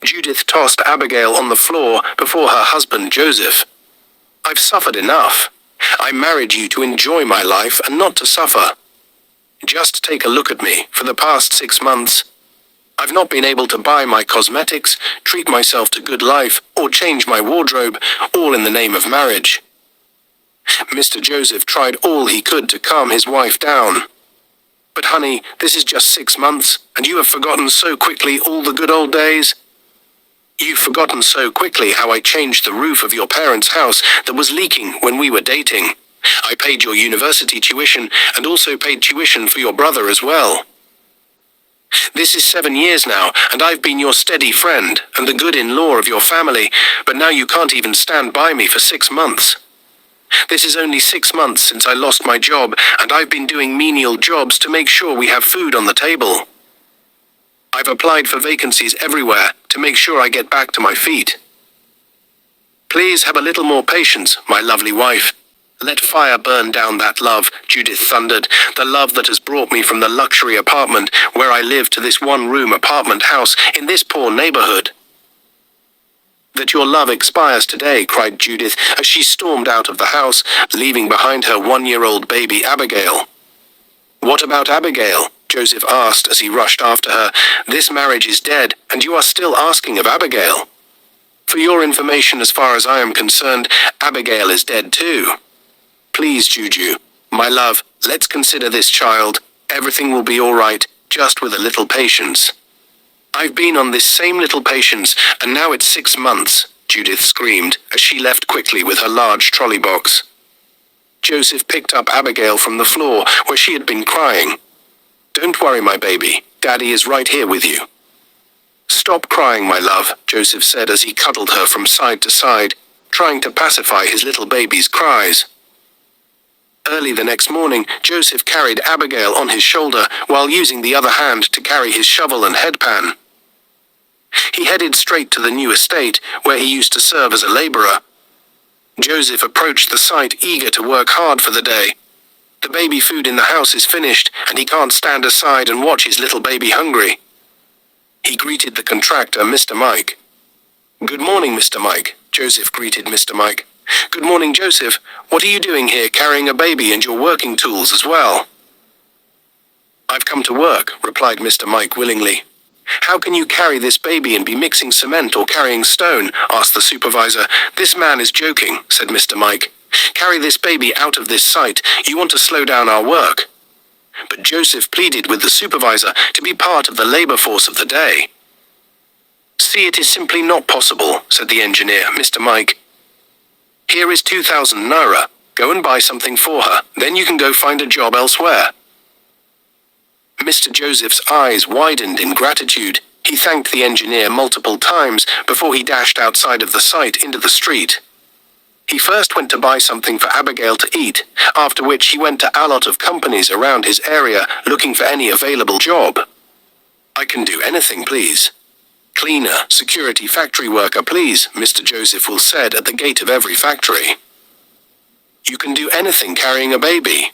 Judith tossed Abigail on the floor before her husband Joseph. "I've suffered enough. I married you to enjoy my life and not to suffer. Just take a look at me. For the past 6 months, I've not been able to buy my cosmetics, treat myself to good life, or change my wardrobe, all in the name of marriage." Mr. Joseph tried all he could to calm his wife down. "But honey, this is just 6 months, and you have forgotten so quickly all the good old days. You've forgotten so quickly how I changed the roof of your parents' house that was leaking when we were dating. I paid your university tuition and also paid tuition for your brother as well. This is 7 years now, and I've been your steady friend and the good-in-law of your family, but now you can't even stand by me for 6 months. This is only 6 months since I lost my job, and I've been doing menial jobs to make sure we have food on the table. I've applied for vacancies everywhere to make sure I get back to my feet. Please have a little more patience, my lovely wife. Let fire burn down that love," Judith thundered, "the love that has brought me from the luxury apartment where I live to this one-room apartment house in this poor neighborhood." "That your love expires today," cried Judith as she stormed out of the house, leaving behind her 1-year-old baby Abigail. "What about Abigail?" Joseph asked as he rushed after her. "This marriage is dead, and you are still asking of Abigail. For your information, as far as I am concerned, Abigail is dead too. Please, Juju, my love, let's consider this child. Everything will be all right, just with a little patience." "I've been on this same little patience, and now it's 6 months," Judith screamed as she left quickly with her large trolley box. Joseph picked up Abigail from the floor where she had been crying. "Don't worry, my baby. Daddy is right here with you." "Stop crying, my love," Joseph said as he cuddled her from side to side, trying to pacify his little baby's cries. Early the next morning, Joseph carried Abigail on his shoulder while using the other hand to carry his shovel and headpan. He headed straight to the new estate, where he used to serve as a laborer. Joseph approached the site eager to work hard for the day. The baby food in the house is finished, and he can't stand aside and watch his little baby hungry. He greeted the contractor, Mr. Mike. "Good morning, Mr. Mike," Joseph greeted Mr. Mike. "Good morning, Joseph. What are you doing here carrying a baby and your working tools as well?" "I've come to work," replied Mr. Mike willingly. "How can you carry this baby and be mixing cement or carrying stone?" asked the supervisor. "This man is joking," said Mr. Mike. "Carry this baby out of this site. You want to slow down our work." But Joseph pleaded with the supervisor to be part of the labor force of the day. "See, it is simply not possible," said the engineer, Mr. Mike. "Here is 2,000 naira. Go and buy something for her. Then you can go find a job elsewhere." Mr. Joseph's eyes widened in gratitude. He thanked the engineer multiple times before he dashed outside of the site into the street. He first went to buy something for Abigail to eat, after which he went to a lot of companies around his area looking for any available job. "I can do anything, please. Cleaner, security, factory worker, please," Mr. Joseph will said at the gate of every factory. "You can do anything carrying a baby.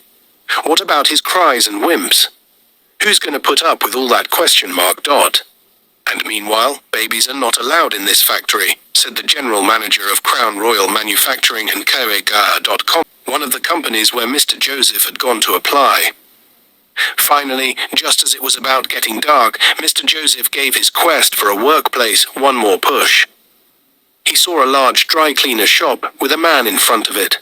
What about his cries and whimps? Who's going to put up with all that question mark dot? And meanwhile, babies are not allowed in this factory," said the general manager of Crown Royal Manufacturing and Co.com, one of the companies where Mr. Joseph had gone to apply. Finally, just as it was about getting dark, Mr. Joseph gave his quest for a workplace one more push. He saw a large dry cleaner shop with a man in front of it.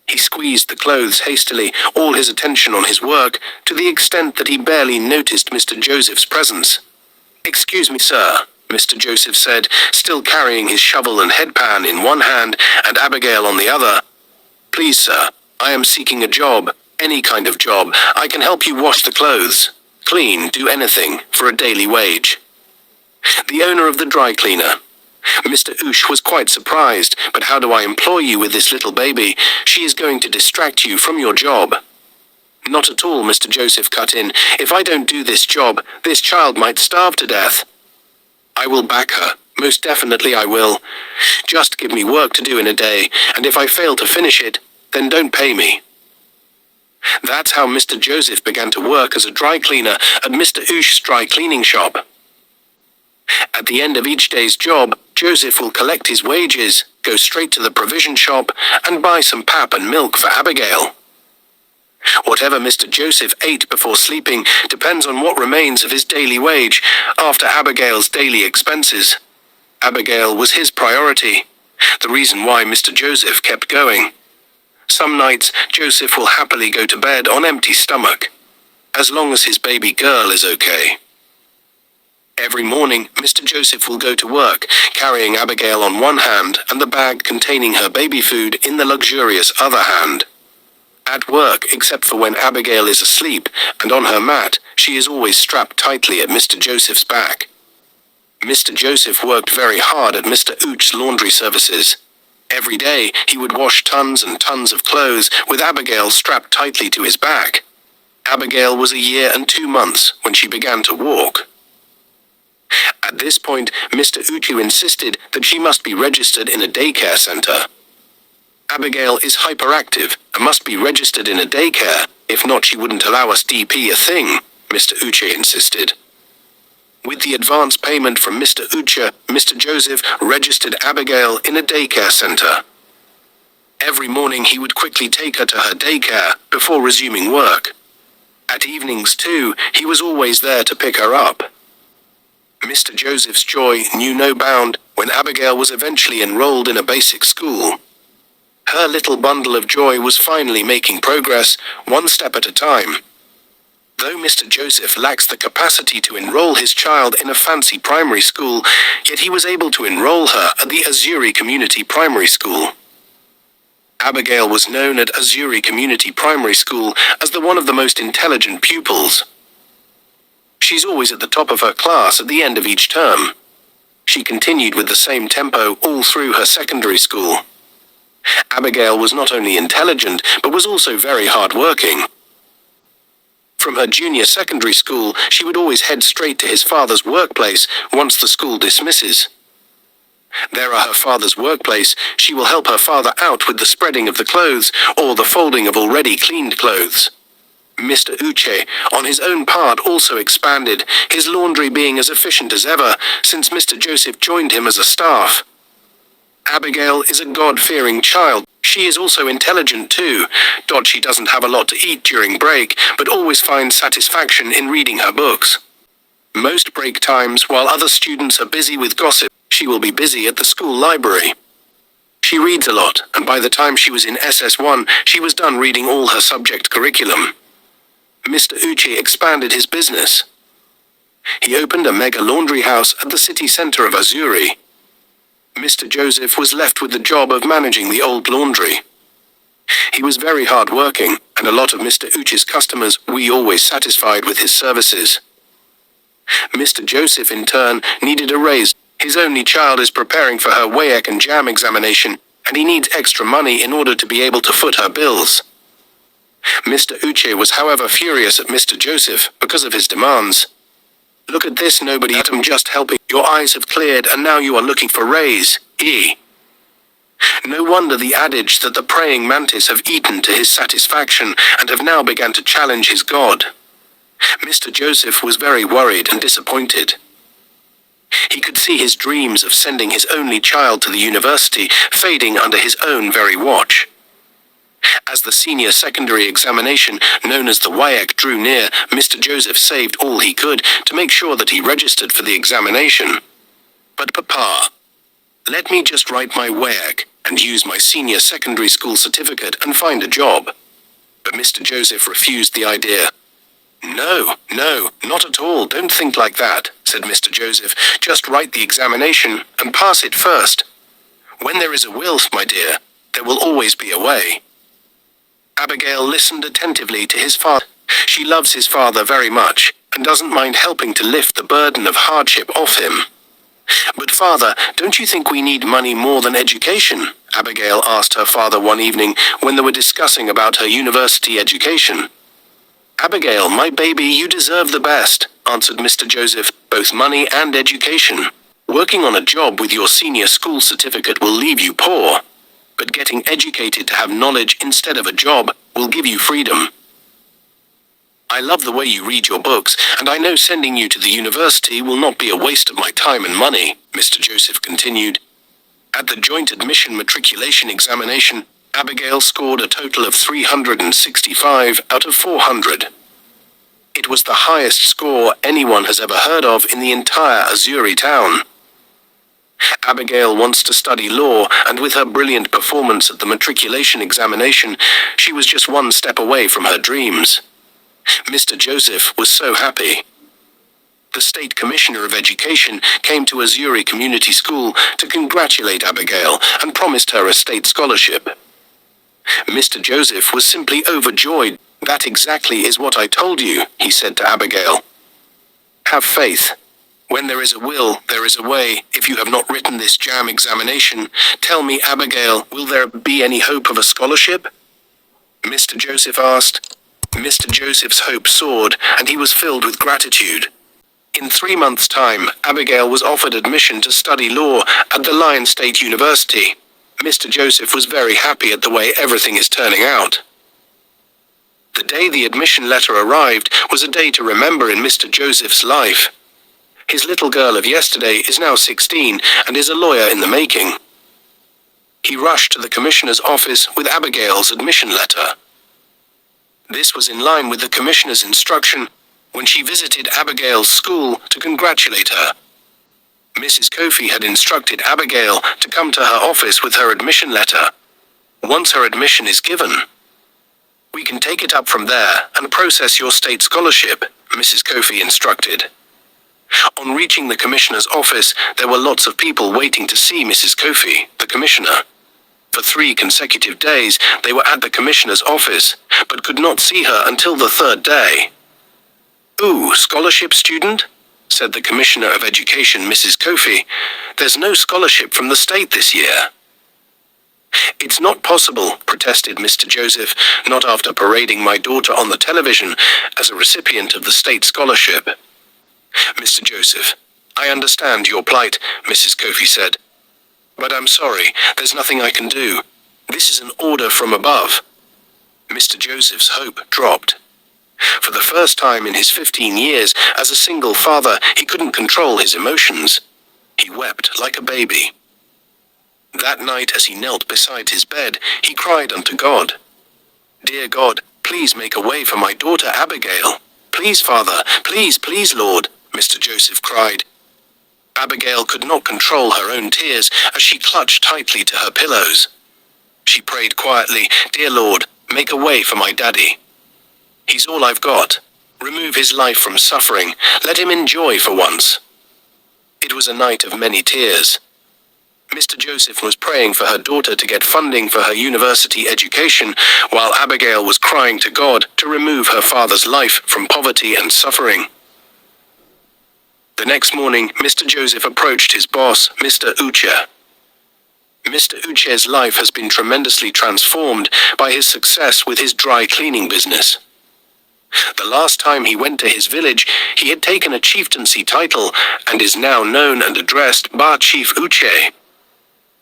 He squeezed the clothes hastily, all his attention on his work, to the extent that he barely noticed Mr. Joseph's presence. "Excuse me, sir," Mr. Joseph said, still carrying his shovel and headpan in one hand and Abigail on the other. "Please, sir, I am seeking a job. Any kind of job. I can help you wash the clothes, clean, do anything, for a daily wage." The owner of the dry cleaner. Mr. Oosh was quite surprised. "But how do I employ you with this little baby? She is going to distract you from your job." "Not at all," Mr. Joseph cut in. "If I don't do this job, this child might starve to death. I will back her. Most definitely I will. Just give me work to do in a day, and if I fail to finish it, then don't pay me." That's how Mr. Joseph began to work as a dry cleaner at Mr. Oosh's dry cleaning shop. At the end of each day's job, Joseph will collect his wages, go straight to the provision shop, and buy some pap and milk for Abigail. Whatever Mr. Joseph ate before sleeping depends on what remains of his daily wage after Abigail's daily expenses. Abigail was his priority, the reason why Mr. Joseph kept going. Some nights, Joseph will happily go to bed on empty stomach, as long as his baby girl is okay. Every morning, Mr. Joseph will go to work, carrying Abigail on one hand and the bag containing her baby food in the luxurious other hand. At work, except for when Abigail is asleep and on her mat, she is always strapped tightly at Mr. Joseph's back. Mr. Joseph worked very hard at Mr. Ooch's laundry services. Every day, he would wash tons and tons of clothes with Abigail strapped tightly to his back. Abigail was 1 year and 2 months when she began to walk. At this point, Mr. Uchu insisted that she must be registered in a daycare center. Abigail is hyperactive and must be registered in a daycare, if not she wouldn't allow us DP a thing, Mr. Uche insisted. With the advance payment from Mr. Uche, Mr. Joseph registered Abigail in a daycare center. Every morning he would quickly take her to her daycare before resuming work. At evenings too, he was always there to pick her up. Mr. Joseph's joy knew no bound when Abigail was eventually enrolled in a basic school. Her little bundle of joy was finally making progress, one step at a time. Though Mr. Joseph lacks the capacity to enroll his child in a fancy primary school, yet he was able to enroll her at the Azuri Community Primary School. Abigail was known at Azuri Community Primary School as one of the most intelligent pupils. She's always at the top of her class at the end of each term. She continued with the same tempo all through her secondary school. Abigail was not only intelligent, but was also very hard-working. From her junior secondary school, she would always head straight to his father's workplace once the school dismisses. There at her father's workplace, she will help her father out with the spreading of the clothes or the folding of already cleaned clothes. Mr. Uche, on his own part, also expanded, his laundry being as efficient as ever since Mr. Joseph joined him as a staff. Abigail is a God-fearing child. She is also intelligent too. She doesn't have a lot to eat during break, but always finds satisfaction in reading her books. Most break times, while other students are busy with gossip, she will be busy at the school library. She reads a lot, and by the time she was in SS1, she was done reading all her subject curriculum. Mr. Uche expanded his business. He opened a mega laundry house at the city center of Azuri. Mr. Joseph was left with the job of managing the old laundry. He was very hard-working, and a lot of Mr. Uche's customers were always satisfied with his services. Mr. Joseph, in turn, needed a raise. His only child is preparing for her WAEC and JAM examination, and he needs extra money in order to be able to foot her bills. Mr. Uche was however furious at Mr. Joseph because of his demands. Look at this, nobody at him just helping. Your eyes have cleared and now you are looking for raise. No wonder the adage that the praying mantis have eaten to his satisfaction and have now begun to challenge his God. Mr. Joseph was very worried and disappointed. He could see his dreams of sending his only child to the university fading under his own very watch. As the senior secondary examination, known as the WAEC, drew near, Mr. Joseph saved all he could to make sure that he registered for the examination. But Papa, let me just write my WAEC and use my senior secondary school certificate and find a job. But Mr. Joseph refused the idea. No, not at all, don't think like that, said Mr. Joseph. Just write the examination and pass it first. When there is a will, my dear, there will always be a way. Abigail listened attentively to his father. She loves his father very much, and doesn't mind helping to lift the burden of hardship off him. But father, don't you think we need money more than education? Abigail asked her father one evening when they were discussing about her university education. Abigail, my baby, you deserve the best, answered Mr. Joseph, both money and education. Working on a job with your senior school certificate will leave you poor. But getting educated to have knowledge instead of a job will give you freedom. I love the way you read your books, and I know sending you to the university will not be a waste of my time and money, Mr. Joseph continued. At the joint admission matriculation examination, Abigail scored a total of 365 out of 400. It was the highest score anyone has ever heard of in the entire Audaciously town. Abigail wants to study law, and with her brilliant performance at the matriculation examination, she was just one step away from her dreams. Mr. Joseph was so happy. The State Commissioner of Education came to Audaciously Community School to congratulate Abigail and promised her a state scholarship. Mr. Joseph was simply overjoyed. That exactly is what I told you, he said to Abigail. Have faith. When there is a will, there is a way. If you have not written this JAM examination, tell me, Abigail, will there be any hope of a scholarship? Mr. Joseph asked. Mr. Joseph's hope soared, and he was filled with gratitude. In 3 months' time, Abigail was offered admission to study law at the Lyon State University. Mr. Joseph was very happy at the way everything is turning out. The day the admission letter arrived was a day to remember in Mr. Joseph's life. His little girl of yesterday is now 16 and is a lawyer in the making. He rushed to the commissioner's office with Abigail's admission letter. This was in line with the commissioner's instruction when she visited Abigail's school to congratulate her. Mrs. Kofi had instructed Abigail to come to her office with her admission letter. Once her admission is given, we can take it up from there and process your state scholarship, Mrs. Kofi instructed. On reaching the commissioner's office, there were lots of people waiting to see Mrs. Kofi, the commissioner. For 3 consecutive days, they were at the commissioner's office, but could not see her until the 3rd day. Ooh, scholarship student? Said the Commissioner of Education, Mrs. Kofi. There's no scholarship from the state this year. It's not possible, protested Mr. Joseph, not after parading my daughter on the television as a recipient of the state scholarship. Mr. Joseph, I understand your plight, Mrs. Kofi said. But I'm sorry, there's nothing I can do. This is an order from above. Mr. Joseph's hope dropped. For the first time in his 15 years as a single father, he couldn't control his emotions. He wept like a baby. That night, as he knelt beside his bed, he cried unto God. Dear God, please make a way for my daughter Abigail. Please, Father, please, please, Lord, Mr. Joseph cried. Abigail could not control her own tears as she clutched tightly to her pillows. She prayed quietly, Dear Lord, make a way for my daddy. He's all I've got. Remove his life from suffering. Let him enjoy for once. It was a night of many tears. Mr. Joseph was praying for her daughter to get funding for her university education, while Abigail was crying to God to remove her father's life from poverty and suffering. The next morning, Mr. Joseph approached his boss, Mr. Uche. Mr. Uche's life has been tremendously transformed by his success with his dry cleaning business. The last time he went to his village, he had taken a chieftaincy title and is now known and addressed Bar Chief Uche.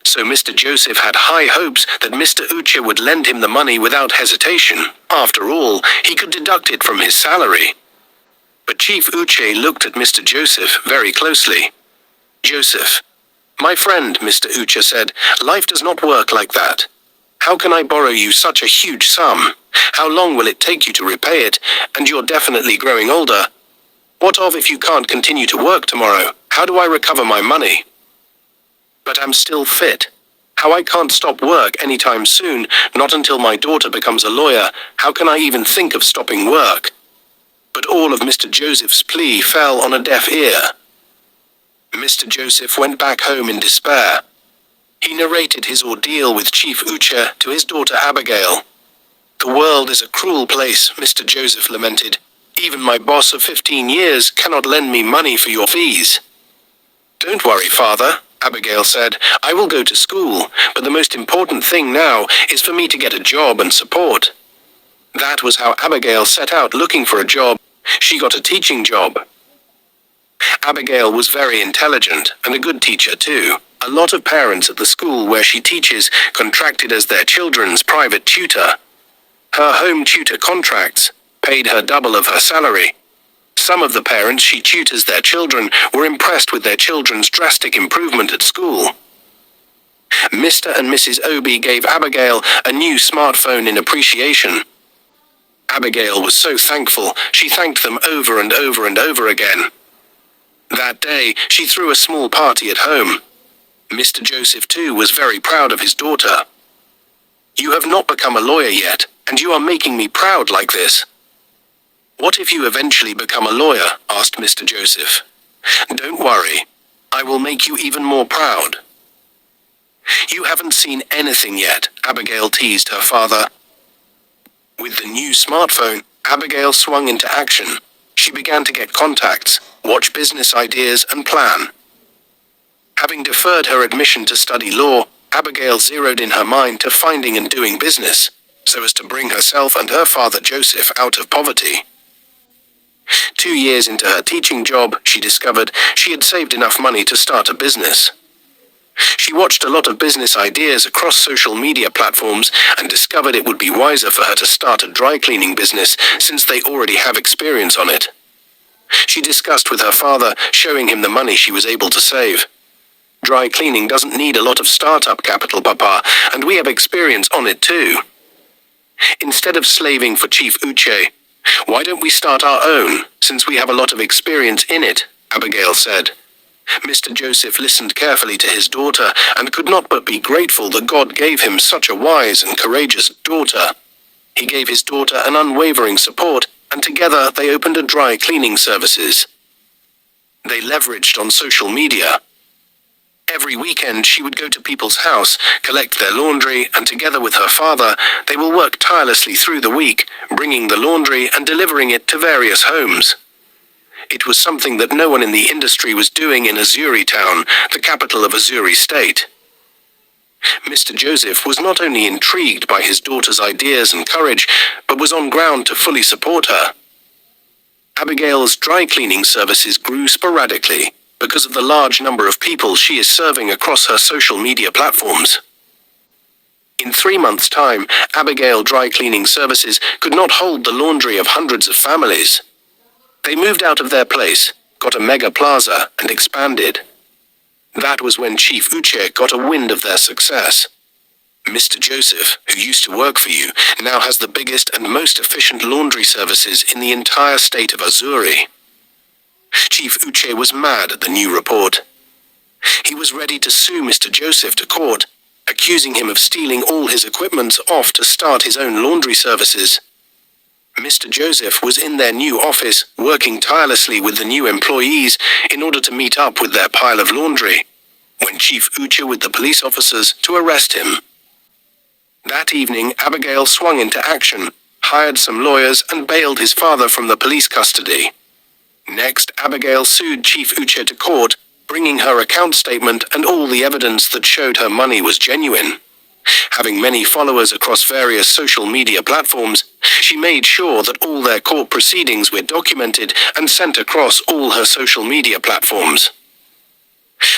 So Mr. Joseph had high hopes that Mr. Uche would lend him the money without hesitation. After all, he could deduct it from his salary. But Chief Uche looked at Mr. Joseph very closely. Joseph, my friend, Mr. Uche said, life does not work like that. How can I borrow you such a huge sum? How long will it take you to repay it? And you're definitely growing older. What of if you can't continue to work tomorrow? How do I recover my money? But I'm still fit. How I can't stop work anytime soon, not until my daughter becomes a lawyer. How can I even think of stopping work? But all of Mr. Joseph's plea fell on a deaf ear. Mr. Joseph went back home in despair. He narrated his ordeal with Chief Uche to his daughter Abigail. The world is a cruel place, Mr. Joseph lamented. Even my boss of 15 years cannot lend me money for your fees. Don't worry, Father, Abigail said. I will go to school, but the most important thing now is for me to get a job and support. That was how Abigail set out looking for a job. She got a teaching job. Abigail was very intelligent and a good teacher too. A lot of parents at the school where she teaches contracted as their children's private tutor. Her home tutor contracts paid her double of her salary. Some of the parents she tutors their children were impressed with their children's drastic improvement at school. Mr. and Mrs. Obi gave Abigail a new smartphone in appreciation. Abigail was so thankful, she thanked them over and over and over again. That day, she threw a small party at home. Mr. Joseph too was very proud of his daughter. "You have not become a lawyer yet, and you are making me proud like this." "What if you eventually become a lawyer?" asked Mr. Joseph. "Don't worry, I will make you even more proud." "You haven't seen anything yet," Abigail teased her father. With the new smartphone, Abigail swung into action. She began to get contacts, watch business ideas, and plan. Having deferred her admission to study law, Abigail zeroed in her mind to finding and doing business, so as to bring herself and her father Joseph out of poverty. 2 years into her teaching job, she discovered she had saved enough money to start a business. She watched a lot of business ideas across social media platforms and discovered it would be wiser for her to start a dry cleaning business since they already have experience on it. She discussed with her father, showing him the money she was able to save. "Dry cleaning doesn't need a lot of startup capital, Papa, and we have experience on it too. Instead of slaving for Chief Uche, why don't we start our own, since we have a lot of experience in it?" Abigail said. Mr. Joseph listened carefully to his daughter and could not but be grateful that God gave him such a wise and courageous daughter. He gave his daughter an unwavering support, and together they opened a dry cleaning services. They leveraged on social media. Every weekend she would go to people's house, collect their laundry, and together with her father, they will work tirelessly through the week, bringing the laundry and delivering it to various homes. It was something that no one in the industry was doing in Azuri town, the capital of Azuri state. Mr. Joseph was not only intrigued by his daughter's ideas and courage, but was on ground to fully support her. Abigail's dry cleaning services grew sporadically because of the large number of people she is serving across her social media platforms. In 3 months' time, Abigail Dry Cleaning Services could not hold the laundry of hundreds of families. They moved out of their place, got a mega plaza, and expanded. That was when Chief Uche got a wind of their success. Mr. Joseph, who used to work for you, now has the biggest and most efficient laundry services in the entire state of Azuri. Chief Uche was mad at the new report. He was ready to sue Mr. Joseph to court, accusing him of stealing all his equipment off to start his own laundry services. Mr. Joseph was in their new office, working tirelessly with the new employees in order to meet up with their pile of laundry, when Chief Uche with the police officers to arrest him. That evening, Abigail swung into action, hired some lawyers, and bailed his father from the police custody. Next, Abigail sued Chief Uche to court, bringing her account statement and all the evidence that showed her money was genuine. Having many followers across various social media platforms, she made sure that all their court proceedings were documented and sent across all her social media platforms.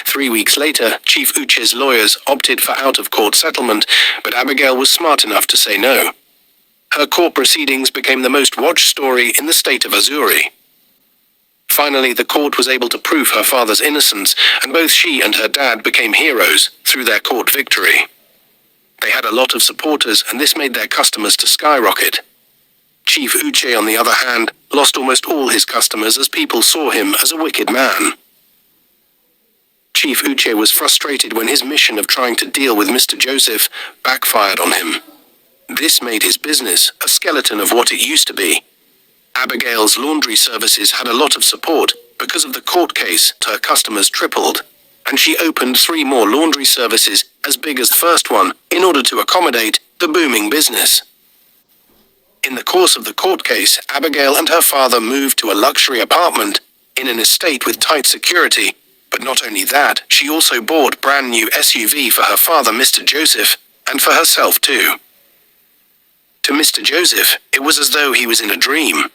3 weeks later, Chief Uche's lawyers opted for out-of-court settlement, but Abigail was smart enough to say no. Her court proceedings became the most watched story in the state of Azuri. Finally, the court was able to prove her father's innocence, and both she and her dad became heroes through their court victory. They had a lot of supporters, and this made their customers to skyrocket. Chief Uche, on the other hand, lost almost all his customers as people saw him as a wicked man. Chief Uche was frustrated when his mission of trying to deal with Mr. Joseph backfired on him. This made his business a skeleton of what it used to be. Abigail's laundry services had a lot of support because of the court case. Her customers tripled, and she opened 3 more laundry services as big as the first one in order to accommodate the booming business. In the course of the court case, Abigail and her father moved to a luxury apartment in an estate with tight security, but not only that, she also bought brand new SUV for her father, Mr. Joseph, and for herself too. To Mr. Joseph, it was as though he was in a dream.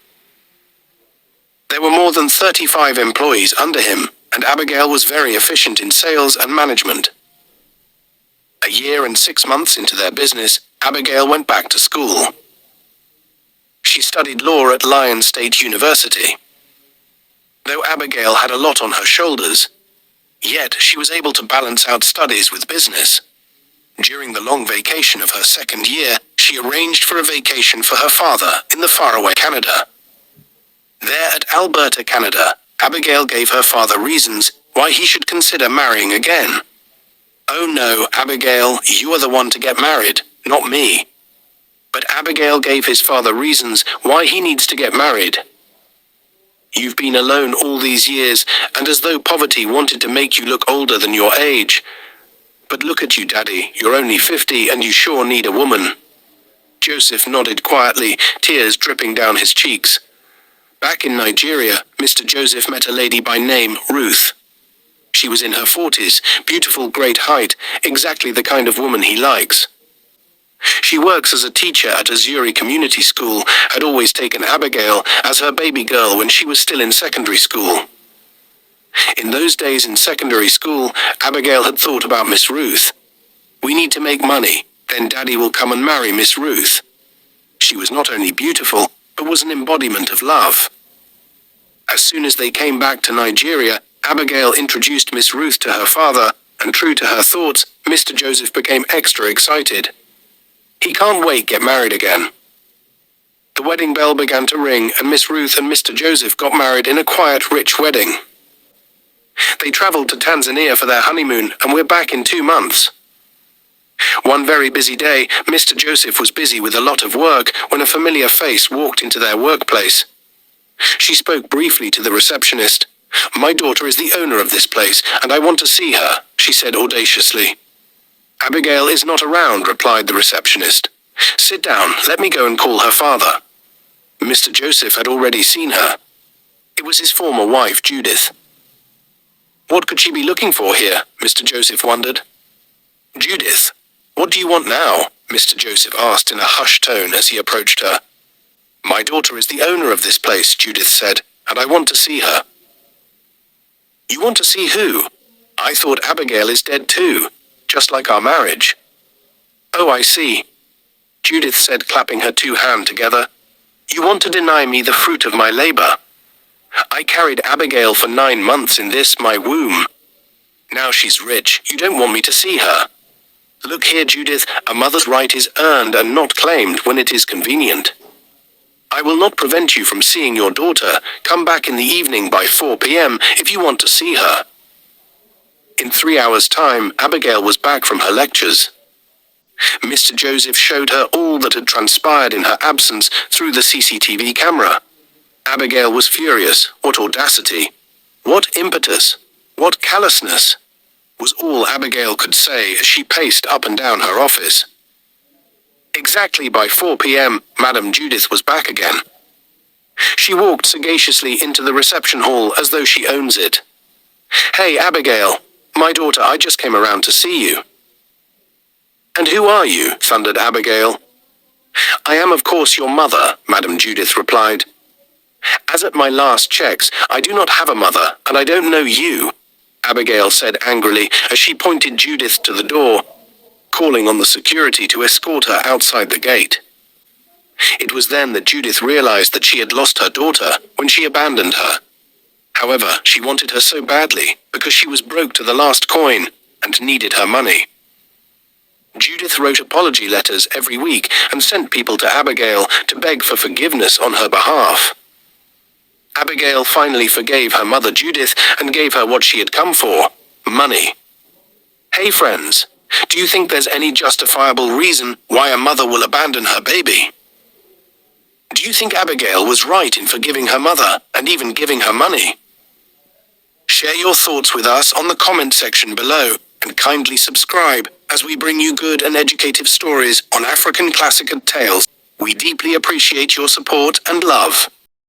There were more than 35 employees under him, and Abigail was very efficient in sales and management. A year and 6 months into their business, Abigail went back to school. She studied law at Lyon State University. Though Abigail had a lot on her shoulders, yet she was able to balance out studies with business. During the long vacation of her second year, she arranged for a vacation for her father in the faraway Canada. There at Alberta, Canada, Abigail gave her father reasons why he should consider marrying again. "Oh no, Abigail, you are the one to get married, not me." But Abigail gave his father reasons why he needs to get married. "You've been alone all these years, and as though poverty wanted to make you look older than your age. But look at you, Daddy, you're only 50 and you sure need a woman." Joseph nodded quietly, tears dripping down his cheeks. Back in Nigeria, Mr. Joseph met a lady by name Ruth. She was in her 40s, beautiful, great height, exactly the kind of woman he likes. She works as a teacher at a Zuri community school, had always taken Abigail as her baby girl when she was still in secondary school. In those days in secondary school, Abigail had thought about Miss Ruth. "We need to make money, then Daddy will come and marry Miss Ruth." She was not only beautiful, but was an embodiment of love. As soon as they came back to Nigeria, Abigail introduced Miss Ruth to her father, and true to her thoughts, Mr. Joseph became extra excited. He can't wait to get married again. The wedding bell began to ring, and Miss Ruth and Mr. Joseph got married in a quiet, rich wedding. They traveled to Tanzania for their honeymoon, and we're back in 2 months. One very busy day, Mr. Joseph was busy with a lot of work when a familiar face walked into their workplace. She spoke briefly to the receptionist. "My daughter is the owner of this place, and I want to see her," she said audaciously. "Abigail is not around," replied the receptionist. "Sit down, let me go and call her father." Mr. Joseph had already seen her. It was his former wife, Judith. What could she be looking for here? Mr. Joseph wondered. "Judith, what do you want now?" Mr. Joseph asked in a hushed tone as he approached her. "My daughter is the owner of this place," Judith said, "and I want to see her." "You want to see who? I thought Abigail is dead too, just like our marriage." "Oh, I see," Judith said, clapping her 2 hands together. "You want to deny me the fruit of my labor. I carried Abigail for 9 months in this, my womb. Now she's rich, you don't want me to see her. Look here, Judith, a mother's right is earned and not claimed when it is convenient. I will not prevent you from seeing your daughter. Come back in the evening by 4 p.m. if you want to see her." In 3 hours' time, Abigail was back from her lectures. Mr. Joseph showed her all that had transpired in her absence through the CCTV camera. Abigail was furious. What audacity! What impetus! What callousness! Was all Abigail could say as she paced up and down her office. Exactly by 4 p.m., Madam Judith was back again. She walked sagaciously into the reception hall as though she owns it. "Hey, Abigail, my daughter, I just came around to see you." "And who are you?" thundered Abigail. "I am, of course, your mother," Madam Judith replied. "As at my last checks, I do not have a mother, and I don't know you," Abigail said angrily as she pointed Judith to the door, calling on the security to escort her outside the gate. It was then that Judith realized that she had lost her daughter when she abandoned her. However, she wanted her so badly because she was broke to the last coin and needed her money. Judith wrote apology letters every week and sent people to Abigail to beg for forgiveness on her behalf. Abigail finally forgave her mother Judith and gave her what she had come for, money. Hey friends, do you think there's any justifiable reason why a mother will abandon her baby? Do you think Abigail was right in forgiving her mother and even giving her money? Share your thoughts with us on the comment section below and kindly subscribe as we bring you good and educative stories on African classic tales. We deeply appreciate your support and love.